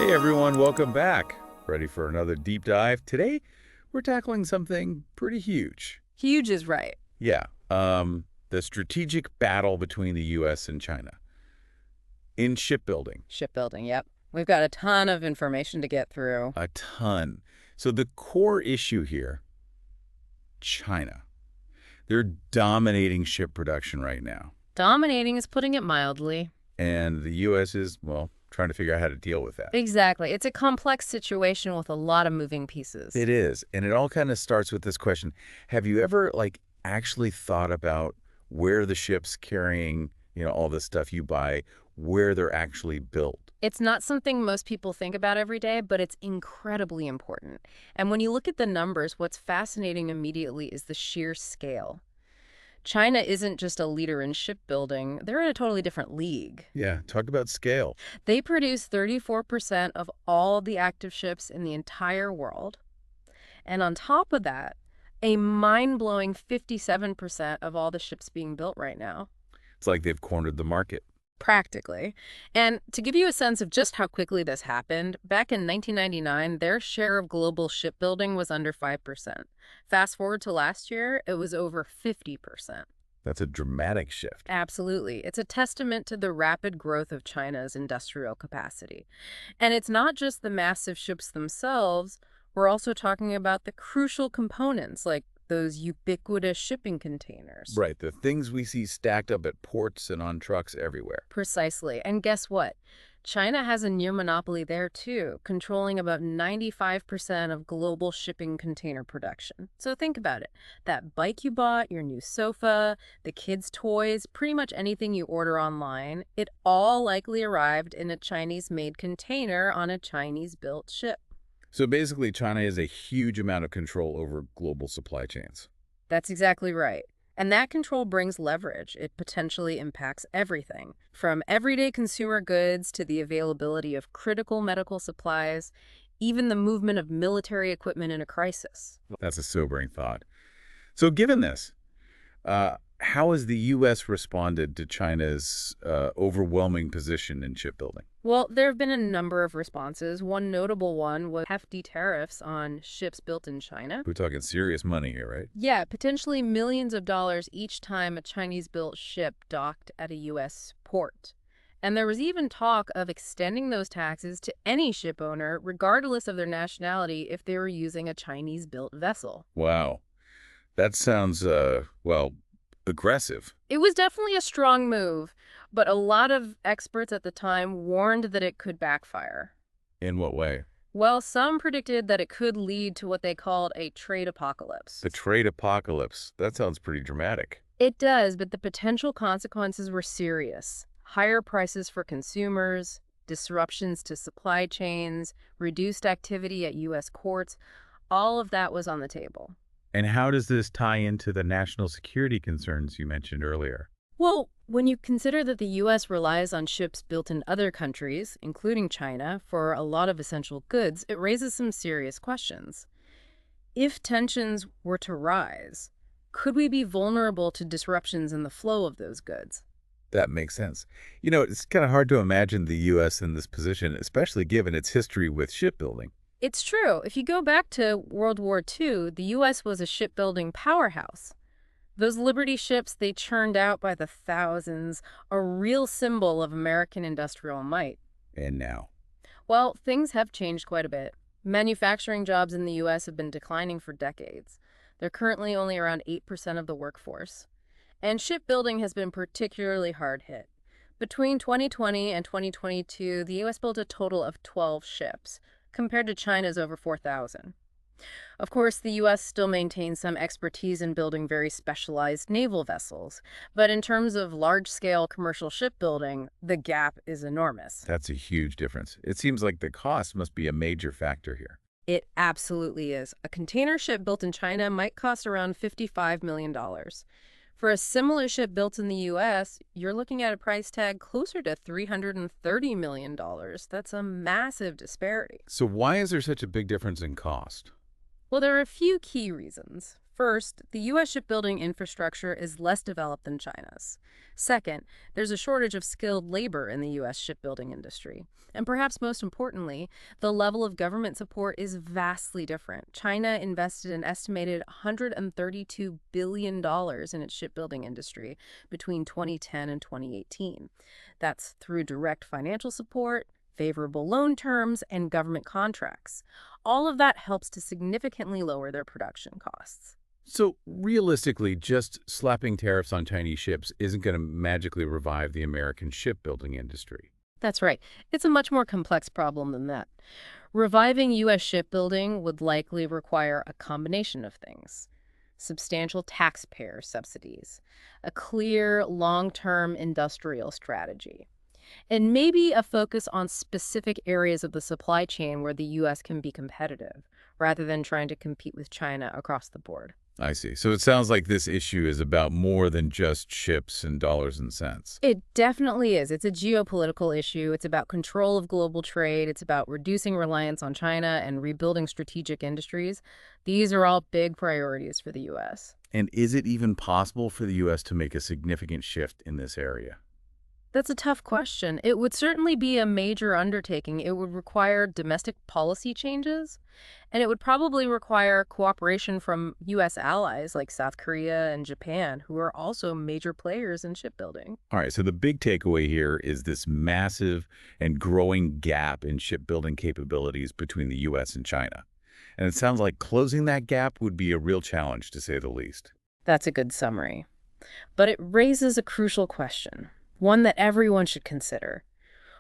Hey everyone, welcome back. Ready for another deep dive? Today, we're tackling something pretty huge. Huge is right. Yeah, the strategic battle between the U.S. and China in shipbuilding. Shipbuilding, yep. We've got a ton of information to get through. A ton. So the core issue here, China. They're dominating ship production right now. Dominating is putting it mildly. And the U.S. is, well, trying to figure out how to deal with that. Exactly. It's a complex situation with a lot of moving pieces. It is. And it all kind of starts with this question. Have you ever, actually thought about where the ships carrying, all the stuff you buy, where they're actually built? It's not something most people think about every day, but it's incredibly important. And when you look at the numbers, what's fascinating immediately is the sheer scale. China isn't just a leader in shipbuilding. They're in a totally different league. Yeah, talk about scale. They produce 34% of all the active ships in the entire world. And on top of that, a mind-blowing 57% of all the ships being built right now. It's like they've cornered the market. Practically. And to give you a sense of just how quickly this happened, back in 1999, their share of global shipbuilding was under 5%. Fast forward to last year, it was over 50%. That's a dramatic shift. Absolutely. It's a testament to the rapid growth of China's industrial capacity. And it's not just the massive ships themselves. We're also talking about the crucial components, like those ubiquitous shipping containers. Right, the things we see stacked up at ports and on trucks everywhere. Precisely. And guess what? China has a near monopoly there too, controlling about 95% of global shipping container production. So think about it. That bike you bought, your new sofa, the kids' toys, pretty much anything you order online, it all likely arrived in a Chinese-made container on a Chinese-built ship. So basically, China has a huge amount of control over global supply chains. That's exactly right. And that control brings leverage. It potentially impacts everything, from everyday consumer goods to the availability of critical medical supplies, even the movement of military equipment in a crisis. That's a sobering thought. So given this, how has the U.S. responded to China's overwhelming position in shipbuilding? Well, there have been a number of responses. One notable one was hefty tariffs on ships built in China. We're talking serious money here, right? Yeah, potentially millions of dollars each time a Chinese-built ship docked at a U.S. port. And there was even talk of extending those taxes to any ship owner, regardless of their nationality, if they were using a Chinese-built vessel. Wow. That sounds, aggressive. It was definitely a strong move, but a lot of experts at the time warned that it could backfire. In what way? Well, some predicted that it could lead to what they called a trade apocalypse. The trade apocalypse. That sounds pretty dramatic. It does, but the potential consequences were serious. Higher prices for consumers, disruptions to supply chains, reduced activity at U.S. courts, all of that was on the table. And how does this tie into the national security concerns you mentioned earlier? Well, when you consider that the U.S. relies on ships built in other countries, including China, for a lot of essential goods, it raises some serious questions. If tensions were to rise, could we be vulnerable to disruptions in the flow of those goods? That makes sense. It's kind of hard to imagine the U.S. in this position, especially given its history with shipbuilding. It's true. If you go back to World War II, the U.S. was a shipbuilding powerhouse. Those Liberty ships they churned out by the thousands, a real symbol of American industrial might. And now? Well, things have changed quite a bit. Manufacturing jobs in the U.S. have been declining for decades. They're currently only around 8% of the workforce. And shipbuilding has been particularly hard hit. Between 2020 and 2022, the U.S. built a total of 12 ships, compared to China's over 4,000. Of course, the U.S. still maintains some expertise in building very specialized naval vessels, but in terms of large-scale commercial shipbuilding, the gap is enormous. That's a huge difference. It seems like the cost must be a major factor here. It absolutely is. A container ship built in China might cost around $55 million. For a similar ship built in the U.S., you're looking at a price tag closer to $330 million. That's a massive disparity. So why is there such a big difference in cost? Well, there are a few key reasons. First, the U.S. shipbuilding infrastructure is less developed than China's. Second, there's a shortage of skilled labor in the U.S. shipbuilding industry. And perhaps most importantly, the level of government support is vastly different. China invested an estimated $132 billion in its shipbuilding industry between 2010 and 2018. That's through direct financial support, favorable loan terms, and government contracts. All of that helps to significantly lower their production costs. So realistically, just slapping tariffs on Chinese ships isn't going to magically revive the American shipbuilding industry. That's right. It's a much more complex problem than that. Reviving U.S. shipbuilding would likely require a combination of things: substantial taxpayer subsidies, a clear long-term industrial strategy, and maybe a focus on specific areas of the supply chain where the U.S. can be competitive, rather than trying to compete with China across the board. I see. So it sounds like this issue is about more than just ships and dollars and cents. It definitely is. It's a geopolitical issue. It's about control of global trade. It's about reducing reliance on China and rebuilding strategic industries. These are all big priorities for the U.S. And is it even possible for the U.S. to make a significant shift in this area? That's a tough question. It would certainly be a major undertaking. It would require domestic policy changes, and it would probably require cooperation from U.S. allies like South Korea and Japan, who are also major players in shipbuilding. All right, so the big takeaway here is this massive and growing gap in shipbuilding capabilities between the U.S. and China. And it sounds like closing that gap would be a real challenge, to say the least. That's a good summary. But it raises a crucial question, one that everyone should consider.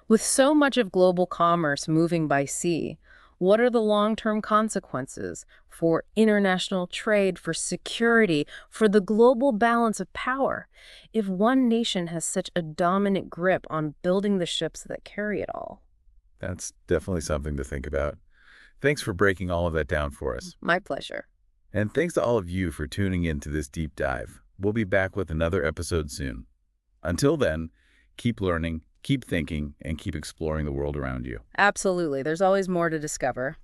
With so much of global commerce moving by sea, what are the long-term consequences for international trade, for security, for the global balance of power, if one nation has such a dominant grip on building the ships that carry it all? That's definitely something to think about. Thanks for breaking all of that down for us. My pleasure. And thanks to all of you for tuning in to this deep dive. We'll be back with another episode soon. Until then, keep learning, keep thinking, and keep exploring the world around you. Absolutely. There's always more to discover.